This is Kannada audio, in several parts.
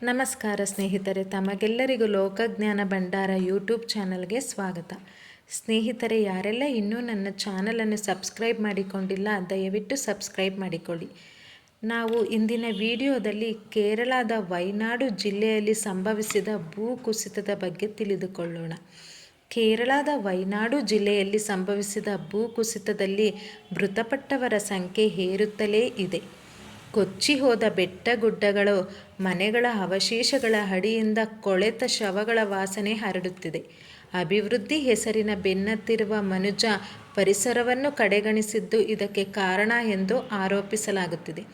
ನಮಸ್ಕಾರ ಸ್ನೇಹಿತರೆ, ತಮಗೆಲ್ಲರಿಗೂ ಲೋಕಜ್ಞಾನ ಭಂಡಾರ ಯೂಟ್ಯೂಬ್ ಚಾನಲ್ಗೆ ಸ್ವಾಗತ. ಸ್ನೇಹಿತರೆ, ಯಾರೆಲ್ಲ ಇನ್ನೂ ನನ್ನ ಚಾನಲನ್ನು ಸಬ್ಸ್ಕ್ರೈಬ್ ಮಾಡಿಕೊಂಡಿಲ್ಲ ದಯವಿಟ್ಟು ಸಬ್ಸ್ಕ್ರೈಬ್ ಮಾಡಿಕೊಳ್ಳಿ. ನಾವು ಇಂದಿನ ವಿಡಿಯೋದಲ್ಲಿ ಕೇರಳದ ವಯನಾಡು ಜಿಲ್ಲೆಯಲ್ಲಿ ಸಂಭವಿಸಿದ ಭೂಕುಸಿತದ ಬಗ್ಗೆ ತಿಳಿದುಕೊಳ್ಳೋಣ. ಕೇರಳದ ವಯನಾಡು ಜಿಲ್ಲೆಯಲ್ಲಿ ಸಂಭವಿಸಿದ ಭೂಕುಸಿತದಲ್ಲಿ ಮೃತಪಟ್ಟವರ ಸಂಖ್ಯೆ ಏರುತ್ತಲೇ ಇದೆ. ಕೊಚ್ಚಿ ಹೋದ ಬೆಟ್ಟಗುಡ್ಡಗಳು, ಮನೆಗಳ ಅವಶೇಷಗಳ ಅಡಿಯಿಂದ ಕೊಳೆತ ಶವಗಳ ವಾಸನೆ ಹರಡುತ್ತಿದೆ. ಅಭಿವೃದ್ಧಿ ಹೆಸರಿನ ಬೆನ್ನತ್ತಿರುವ ಮನುಜ ಪರಿಸರವನ್ನು ಕಡೆಗಣಿಸಿದ್ದು ಇದಕ್ಕೆ ಕಾರಣ ಎಂದು ಆರೋಪಿಸಲಾಗುತ್ತಿದೆ.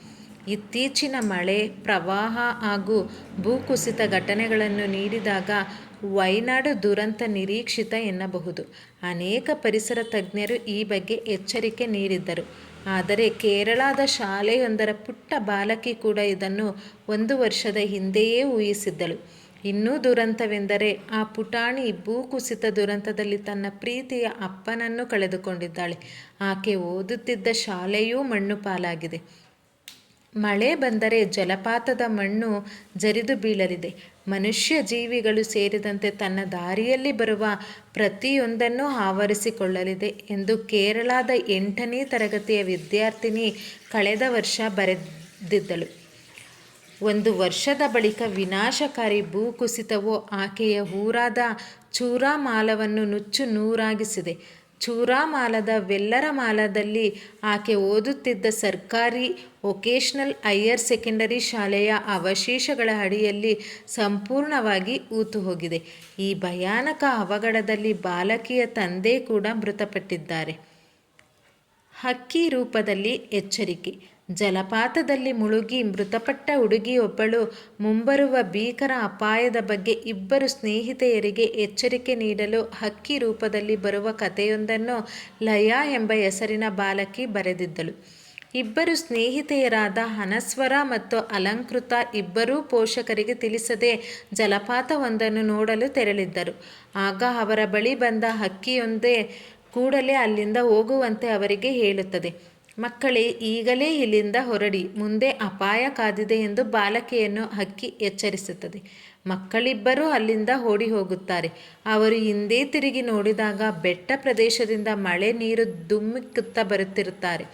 ಇತ್ತೀಚಿನ ಮಳೆ, ಪ್ರವಾಹ ಹಾಗೂ ಭೂಕುಸಿತ ಘಟನೆಗಳನ್ನು ನೀಡಿದಾಗ ವಯನಾಡು ದುರಂತ ನಿರೀಕ್ಷಿತ ಎನ್ನಬಹುದು. ಅನೇಕ ಪರಿಸರ ತಜ್ಞರು ಈ ಬಗ್ಗೆ ಎಚ್ಚರಿಕೆ ನೀಡಿದ್ದರು. ಆದರೆ ಕೇರಳದ ಶಾಲೆಯೊಂದರ ಪುಟ್ಟ ಬಾಲಕಿ ಕೂಡ ಇದನ್ನು 1 ವರ್ಷದ ಹಿಂದೆಯೇ ಊಹಿಸಿದ್ದಳು. ಇನ್ನೂ ದುರಂತವೆಂದರೆ ಆ ಪುಟಾಣಿ ಭೂಕುಸಿತ ದುರಂತದಲ್ಲಿ ತನ್ನ ಪ್ರೀತಿಯ ಅಪ್ಪನನ್ನು ಕಳೆದುಕೊಂಡಿದ್ದಾಳೆ. ಆಕೆ ಓದುತ್ತಿದ್ದ ಶಾಲೆಯೂ ಮಣ್ಣು ಪಾಲಾಗಿದೆ. ಮಳೆ ಬಂದರೆ ಜಲಪಾತದ ಮಣ್ಣು ಜರಿದು ಬೀಳಲಿದೆ. ಮನುಷ್ಯ ಜೀವಿಗಳು ಸೇರಿದಂತೆ ತನ್ನ ದಾರಿಯಲ್ಲಿ ಬರುವ ಪ್ರತಿಯೊಂದನ್ನು ಆವರಿಸಿಕೊಳ್ಳಲಿದೆ ಎಂದು ಕೇರಳದ 8ನೇ ತರಗತಿಯ ವಿದ್ಯಾರ್ಥಿನಿ ಕಳೆದ ವರ್ಷ ಬರೆದಿದ್ದಳು. 1 ವರ್ಷದ ಬಳಿಕ ವಿನಾಶಕಾರಿ ಭೂಕುಸಿತವು ಆಕೆಯ ಊರಾದ ಚೂರಾಮಾಲವನ್ನು ನುಚ್ಚು ನೂರಾಗಿಸಿದೆ. ಚೂರಾಮಾಲದ ವೆಲ್ಲರಮಾಲದಲ್ಲಿ ಆಕೆ ಓದುತ್ತಿದ್ದ ಸರ್ಕಾರಿ ವೊಕೇಶನಲ್ ಹೈಯರ್ ಸೆಕೆಂಡರಿ ಶಾಲೆಯ ಅವಶೇಷಗಳ ಅಡಿಯಲ್ಲಿ ಸಂಪೂರ್ಣವಾಗಿ ಹೂತುಹೋಗಿದೆ. ಈ ಭಯಾನಕ ಅವಘಡದಲ್ಲಿ ಬಾಲಕಿಯ ತಂದೆ ಕೂಡ ಮೃತಪಟ್ಟಿದ್ದಾರೆ. ಹಕ್ಕಿ ರೂಪದಲ್ಲಿ ಎಚ್ಚರಿಕೆ. ಜಲಪಾತದಲ್ಲಿ ಮುಳುಗಿ ಮೃತಪಟ್ಟ ಹುಡುಗಿಯೊಬ್ಬಳು ಮುಂಬರುವ ಭೀಕರ ಅಪಾಯದ ಬಗ್ಗೆ ಇಬ್ಬರು ಸ್ನೇಹಿತೆಯರಿಗೆ ಎಚ್ಚರಿಕೆ ನೀಡಲು ಹಕ್ಕಿ ರೂಪದಲ್ಲಿ ಬರುವ ಕಥೆಯೊಂದನ್ನು ಲಯ ಎಂಬ ಹೆಸರಿನ ಬಾಲಕಿ ಬರೆದಿದ್ದಳು. ಇಬ್ಬರು ಸ್ನೇಹಿತೆಯರಾದ ಅನಸ್ವರ ಮತ್ತು ಅಲಂಕೃತ ಇಬ್ಬರೂ ಪೋಷಕರಿಗೆ ತಿಳಿಸದೆ ಜಲಪಾತವೊಂದನ್ನು ನೋಡಲು ತೆರಳಿದ್ದರು. ಆಗ ಅವರ ಬಳಿ ಬಂದ ಹಕ್ಕಿಯೊಂದೇ ಕೂಡಲೇ ಅಲ್ಲಿಂದ ಹೋಗುವಂತೆ ಅವರಿಗೆ ಹೇಳುತ್ತದೆ. ಮಕ್ಕಳೇ, ಈಗಲೇ ಇಲ್ಲಿಂದ ಹೊರಡಿ, ಮುಂದೆ ಅಪಾಯ ಕಾದಿದೆ ಎಂದು ಬಾಲಕಿಯನ್ನು ಹಕ್ಕಿ ಎಚ್ಚರಿಸುತ್ತದೆ. ಮಕ್ಕಳಿಬ್ಬರೂ ಅಲ್ಲಿಂದ ಓಡಿ ಹೋಗುತ್ತಾರೆ. ಅವರು ಹಿಂದೆ ತಿರುಗಿ ನೋಡಿದಾಗ ಬೆಟ್ಟ ಪ್ರದೇಶದಿಂದ ಮಳೆ ನೀರು ಧುಮ್ಮಿಕ್ಕುತ್ತಾ ಬರುತ್ತಿರುತ್ತಾರೆ.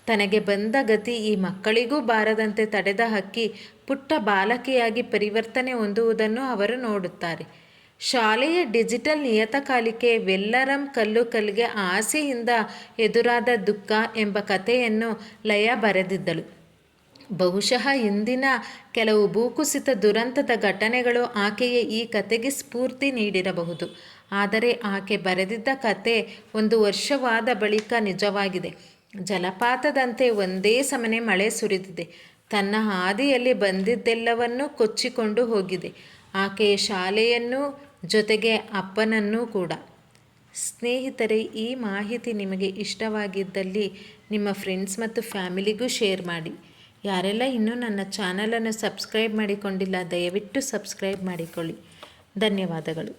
ತನಗೆ ಬಂದ ಗತಿ ಈ ಮಕ್ಕಳಿಗೂ ಬಾರದಂತೆ ತಡೆದ ಹಕ್ಕಿ ಪುಟ್ಟ ಬಾಲಕಿಯಾಗಿ ಪರಿವರ್ತನೆ ಹೊಂದುವುದನ್ನು ಅವರು ನೋಡುತ್ತಾರೆ. ಶಾಲೆಯ ಡಿಜಿಟಲ್ ನಿಯತಕಾಲಿಕೆ ವೆಲ್ಲರಂ ಕಲ್ಲುಕಲ್ಗೆ ಆಸೆಯಿಂದ ಎದುರಾದ ದುಃಖ ಎಂಬ ಕಥೆಯನ್ನು ಲಯ ಬರೆದಿದ್ದಳು. ಬಹುಶಃ ಇಂದಿನ ಕೆಲವು ಭೂಕುಸಿತ ದುರಂತದ ಘಟನೆಗಳು ಆಕೆಯ ಈ ಕಥೆಗೆ ಸ್ಫೂರ್ತಿ ನೀಡಿರಬಹುದು. ಆದರೆ ಆಕೆ ಬರೆದಿದ್ದ ಕಥೆ 1 ವರ್ಷವಾದ ಬಳಿಕ ನಿಜವಾಗಿದೆ. ಜಲಪಾತದಂತೆ ಒಂದೇ ಸಮನೆ ಮಳೆ ಸುರಿದಿದೆ. ತನ್ನ ಹಾದಿಯಲ್ಲಿ ಬಂದಿದ್ದೆಲ್ಲವನ್ನೂ ಕೊಚ್ಚಿಕೊಂಡು ಹೋಗಿದೆ. ಆಕೆಯ ಶಾಲೆಯನ್ನೂ ಜೊತೆಗೆ ಅಪ್ಪನನ್ನೂ ಕೂಡ. ಸ್ನೇಹಿತರೆ, ಈ ಮಾಹಿತಿ ನಿಮಗೆ ಇಷ್ಟವಾಗಿದ್ದಲ್ಲಿ ನಿಮ್ಮ ಫ್ರೆಂಡ್ಸ್ ಮತ್ತು ಫ್ಯಾಮಿಲಿಗೂ ಶೇರ್ ಮಾಡಿ. ಯಾರೆಲ್ಲ ಇನ್ನೂ ನನ್ನ ಚಾನಲನ್ನು ಸಬ್ಸ್ಕ್ರೈಬ್ ಮಾಡಿಕೊಂಡಿಲ್ಲ ದಯವಿಟ್ಟು ಸಬ್ಸ್ಕ್ರೈಬ್ ಮಾಡಿಕೊಳ್ಳಿ. ಧನ್ಯವಾದಗಳು.